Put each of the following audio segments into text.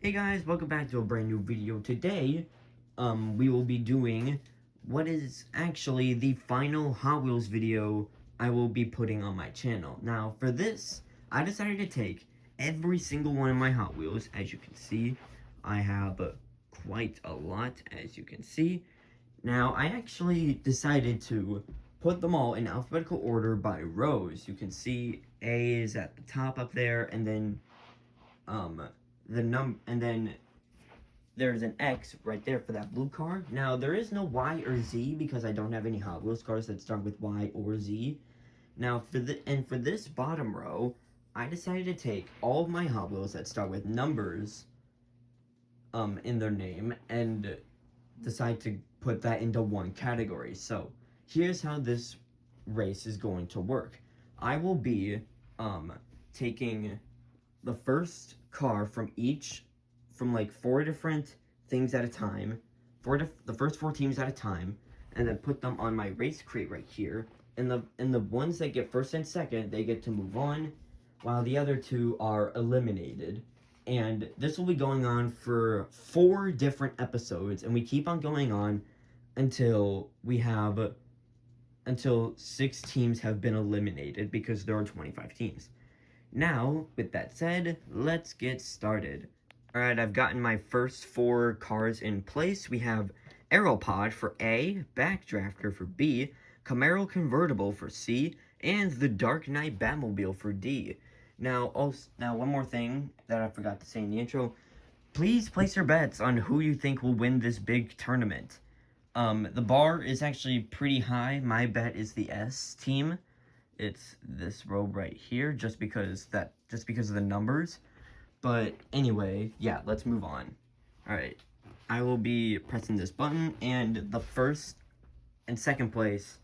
Hey guys, welcome back to a brand new video. Today, we will be doing what is actually the final Hot Wheels video I will be putting on my channel. Now, for this, I decided to take every single one of my Hot Wheels. As you can see, I have quite a lot, as you can see. Now, I actually decided to put them all in alphabetical order by rows. You can see A is at the top up there, and then, and then there's an X right there for that blue car. Now, there is no Y or Z because I don't have any Hot Wheels cars that start with Y or Z. Now, for this bottom row, I decided to take all of my Hot Wheels that start with numbers in their name and decide to put that into one category. So, here's how this race is going to work. I will be taking the first car from like 4 different things at a time, the first 4 teams at a time, and then put them on my race crate right here. And the ones that get first and second, they get to move on, while the other 2 are eliminated. And this will be going on for 4 different episodes, and we keep on going on until until 6 teams have been eliminated because there are 25 teams. Now, with that said, let's get started. Alright, I've gotten my first 4 cars in place. We have Aeropod for A, Backdrafter for B, Camaro Convertible for C, and the Dark Knight Batmobile for D. Now, one more thing that I forgot to say in the intro. Please place your bets on who you think will win this big tournament. The bar is actually pretty high. My bet is the S team. It's this row right here, just because of the numbers. But anyway, yeah, let's move on. Alright, I will be pressing this button, and the first and second place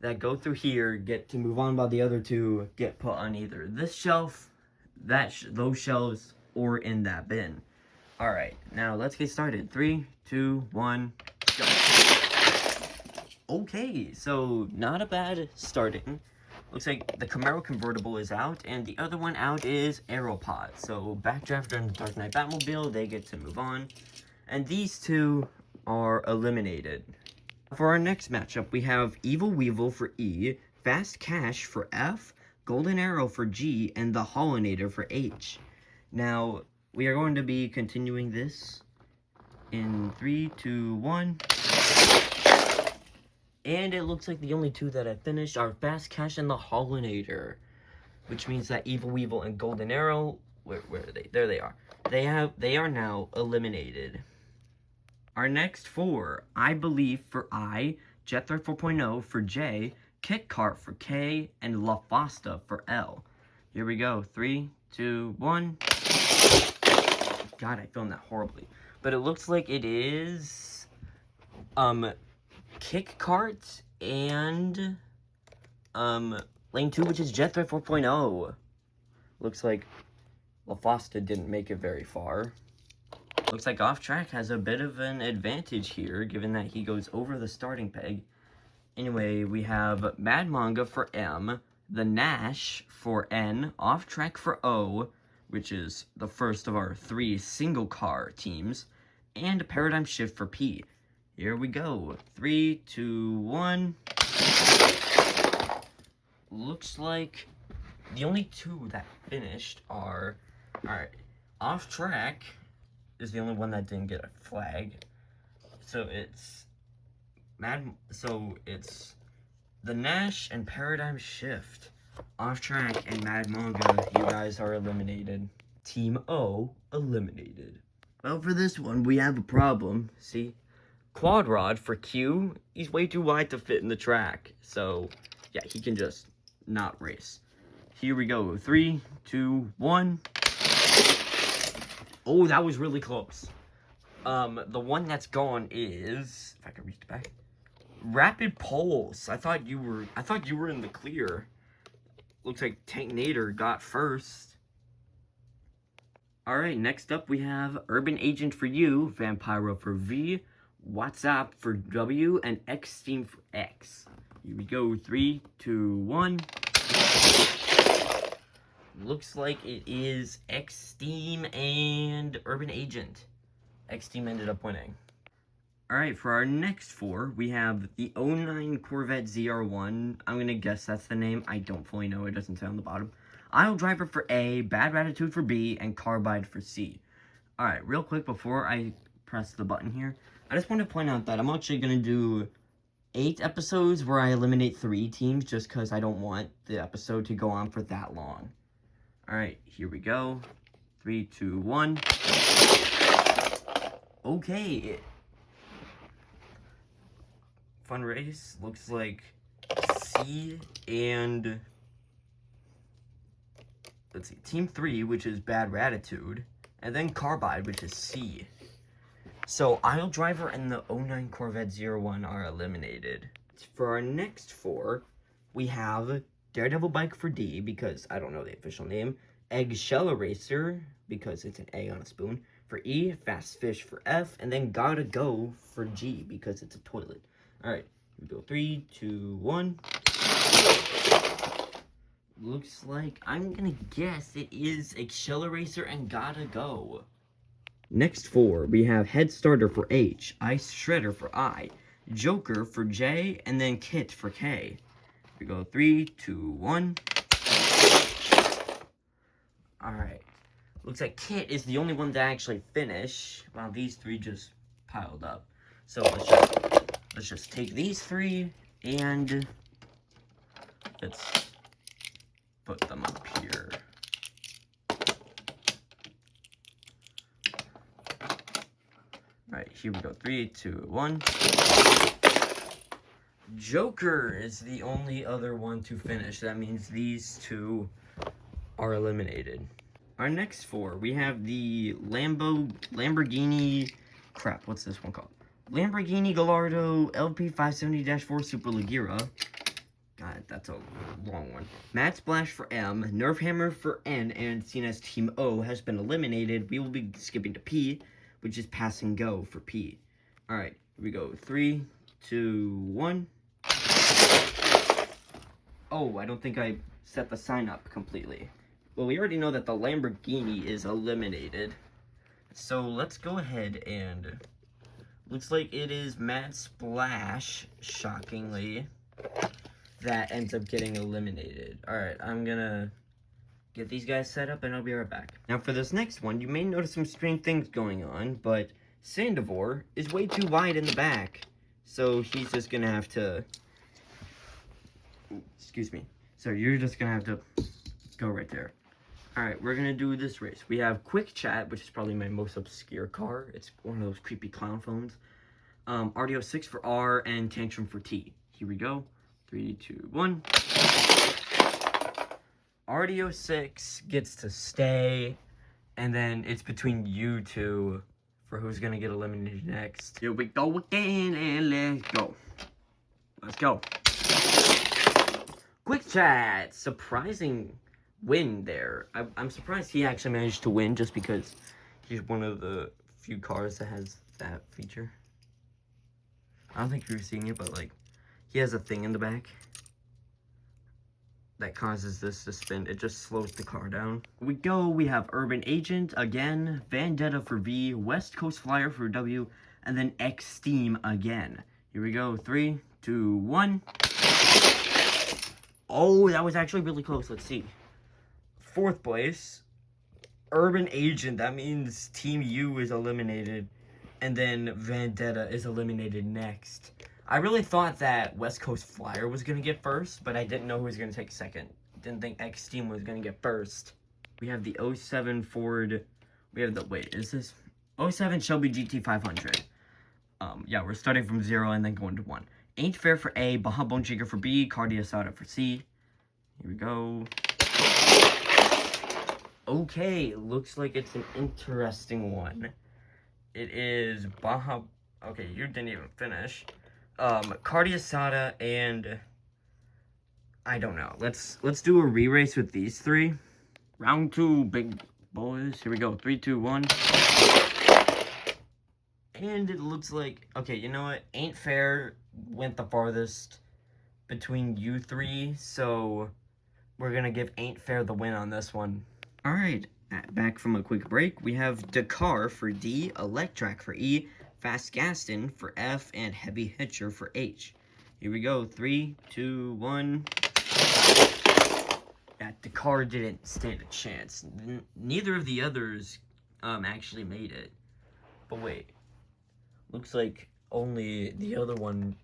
that go through here get to move on, while the other 2 get put on either this shelf, those shelves, or in that bin. Alright, now let's get started. 3, 2, 1, go. Okay, so not a bad starting. Looks like the Camaro Convertible is out, and the other one out is Aeropod. So, Backdrafter and Dark Knight Batmobile, they get to move on. And these 2 are eliminated. For our next matchup, we have Evil Weevil for E, Fast Cash for F, Golden Arrow for G, and the Hollinator for H. Now, we are going to be continuing this in 3, 2, 1... And it looks like the only 2 that I finished are Fast Cash and the Hollinator, which means that Evil Weevil and Golden Arrow, where are they? There they are. They are now eliminated. Our next 4, I Believe for I, Jethro 4.0 for J, Kit Kart for K, and La Fosta for L. Here we go. 3, 2, 1. God, I filmed that horribly. But it looks like it is Kick Carts and lane 2, which is Jethro 4.0. Looks like La Fosta didn't make it very far. Looks like Off Track has a bit of an advantage here, given that he goes over the starting peg. Anyway, we have Mad Manga for M, the Nash for N, Off Track for O, which is the first of our 3 single car teams, and Paradigm Shift for P. Here we go. 3, 2, 1. Looks like the only 2 that finished are... Alright, Off Track is the only one that didn't get a flag. So it's the Nash and Paradigm Shift. Off Track and Mad Manga, you guys are eliminated. Team O eliminated. Well, for this one, we have a problem. See? Quad Rod for Q, he's way too wide to fit in the track. So, yeah, he can just not race. Here we go. 3, 2, 1. Oh, that was really close. The one that's gone is, if I can reach the back, Rapid Pulse. I thought you were in the clear. Looks like Tank Nader got first. Alright, next up we have Urban Agent for U, Vampiro for V, WhatsApp for W, and X Team for X. Here we go. 3, 2, 1. looks like it is X-Steam and Urban Agent. X-Steam ended up winning. Alright, for our next 4, we have the 09 Corvette ZR1. I'm gonna guess that's the name. I don't fully know. It doesn't say on the bottom. Aisle Driver for A, Bad Ratitude for B, and Carbide for C. Alright, real quick before I press the button here, I just want to point out that I'm actually gonna do 8 episodes where I eliminate 3 teams just because I don't want the episode to go on for that long. Alright, here we go. 3, 2, 1. Okay. Fun race. Looks like C and... let's see. Team 3, which is Bad Ratitude. And then Carbide, which is C. So, Aisle Driver and the 09 Corvette 01 are eliminated. For our next 4, we have Daredevil Bike for D, because I don't know the official name. Eggshell Eraser, because it's an A on a spoon, for E. Fast Fish for F. And then Gotta Go for G, because it's a toilet. Alright, here we go. 3, 2, 1. Looks like, I'm gonna guess it is Eggshell Eraser and Gotta Go. Next 4, we have Head Starter for H, Ice Shredder for I, Joker for J, and then Kit for K. We go 3, 2, 1. Alright. Looks like Kit is the only one to actually finish, while these 3 just piled up. So let's just take these 3 and let's put them up here. Alright, here we go. 3, 2, 1. Joker is the only other one to finish. That means these 2 are eliminated. Our next 4, we have the Lamborghini, crap, what's this one called? Lamborghini Gallardo LP570-4 Super Leggera. God, that's a long one. Mad Splash for M, Nerf Hammer for N, and seen as Team O has been eliminated. We will be skipping to P, which is Pass and Go for P. Alright, here we go. 3, 2, 1. Oh, I don't think I set the sign up completely. Well, we already know that the Lamborghini is eliminated. So let's go ahead and... looks like it is Mad Splash, shockingly, that ends up getting eliminated. Alright, I'm gonna get these guys set up and I'll be right back. Now for this next one, you may notice some strange things going on, but Sandivore is way too wide in the back. So he's just gonna have to... excuse me. So you're just gonna have to go right there. Alright, we're gonna do this race. We have Quick Chat, which is probably my most obscure car. It's one of those creepy clown phones. RDO 6 for R, and Tantrum for T. Here we go. 3, 2, 1. RDO 6 gets to stay, and then it's between you 2 for who's gonna get eliminated next. Here we go again, and let's go. Let's go. Quick Chat, surprising win there. I'm surprised he actually managed to win just because he's one of the few cars that has that feature. I don't think you've seen it, but like, he has a thing in the back that causes this to spin. It just slows the car down. Here we go. We have Urban Agent again, Vendetta for V, West Coast Flyer for W, and then X-Steam again. Here we go. 3, 2, 1. Oh, that was actually really close. Let's see. 4th place, Urban Agent. That means Team U is eliminated, and then Vendetta is eliminated next. I really thought that West Coast Flyer was going to get first, but I didn't know who was going to take second. Didn't think X-Steam was going to get first. We have the 07 Ford, we have the, wait, is this? 07 Shelby GT500. Yeah, we're starting from 0 and then going to 1. Ain't Fair for A, Baja Bone Shaker for B, Cardia Soda for C. Here we go. Okay, looks like it's an interesting one. It is Baja... okay, you didn't even finish. Cardia Soda and... I don't know. Let's do a re-race with these 3. Round 2, big boys. Here we go. 3, 2, 1. And it looks like... okay, you know what? Ain't Fair went the farthest between you 3, so... we're gonna give Ain't Fair the win on this one. All right, back from a quick break, we have Dakar for D, Electrac for E, Fast Gaston for F, and Heavy Hitcher for H. Here we go, 3, 2, 1. That Dakar didn't stand a chance. Neither of the others actually made it. But wait, looks like only the other one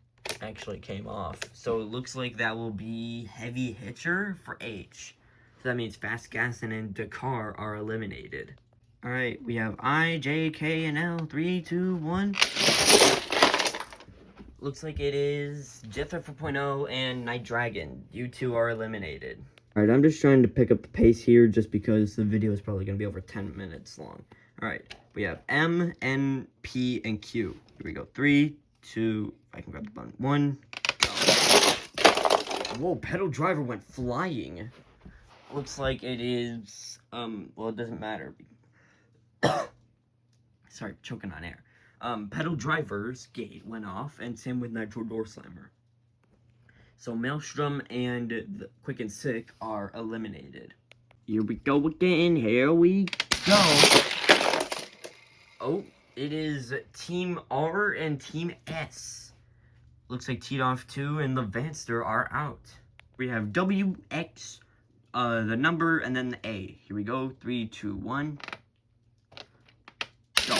actually came off. So it looks like that will be Heavy Hitcher for H. So that means Fast Gaston and Dakar are eliminated. Alright, we have I, J, K, and L. 3, 2, 1. Looks like it is Jethro 4.0 and Night Dragon. You two are eliminated. Alright, I'm just trying to pick up the pace here just because the video is probably going to be over 10 minutes long. Alright, we have M, N, P, and Q. Here we go. 3, 2, if I can grab the button. 1, go. Whoa, Pedal Driver went flying. Looks like it is, well, it doesn't matter. Sorry, choking on air. Pedal Driver's gate went off, and same with Nitro Door Slammer. So Maelstrom and the Quick and Sick are eliminated. Here we go again. Here we go. Oh, it is Team R and Team S. Looks like Teedoff 2 and the Vanster are out. We have W, X, the number, and then the A. Here we go. 3, 2, 1. Go.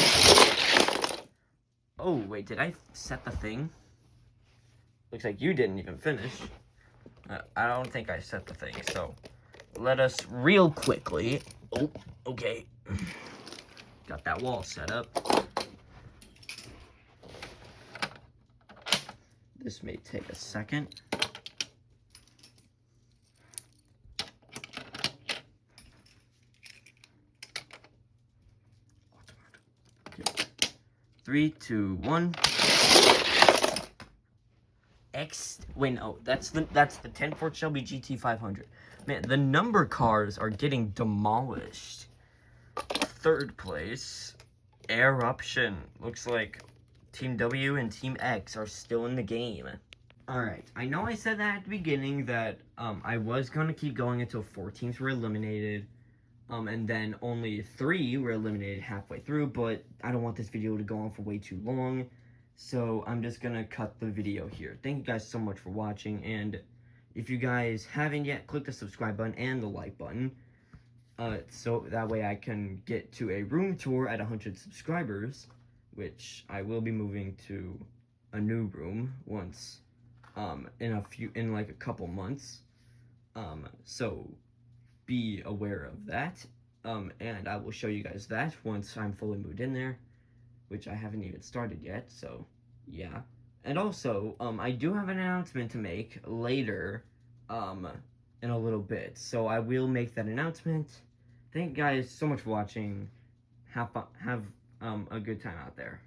Oh, wait, did I set the thing? Looks like you didn't even finish. I don't think I set the thing, so let us real quickly. Oh, okay. Got that wall set up. This may take a second. Okay. 3, 2, 1. X. Wait, no, that's the 10 Ford Shelby GT 500. Man, the number cars are getting demolished. Third place, Eruption. Looks like Team W and Team X are still in the game. Alright, I know I said that at the beginning that I was going to keep going until 4 teams were eliminated. And then only 3 were eliminated halfway through, but I don't want this video to go on for way too long. So I'm just going to cut the video here. Thank you guys so much for watching, and if you guys haven't yet, click the subscribe button and the like button. So that way I can get to a room tour at 100 subscribers, which I will be moving to a new room once, in like a couple months. So be aware of that. And I will show you guys that once I'm fully moved in there, which I haven't even started yet, so yeah. And also, I do have an announcement to make later, in a little bit, so I will make that announcement. Thank you guys so much for watching. Have a good time out there.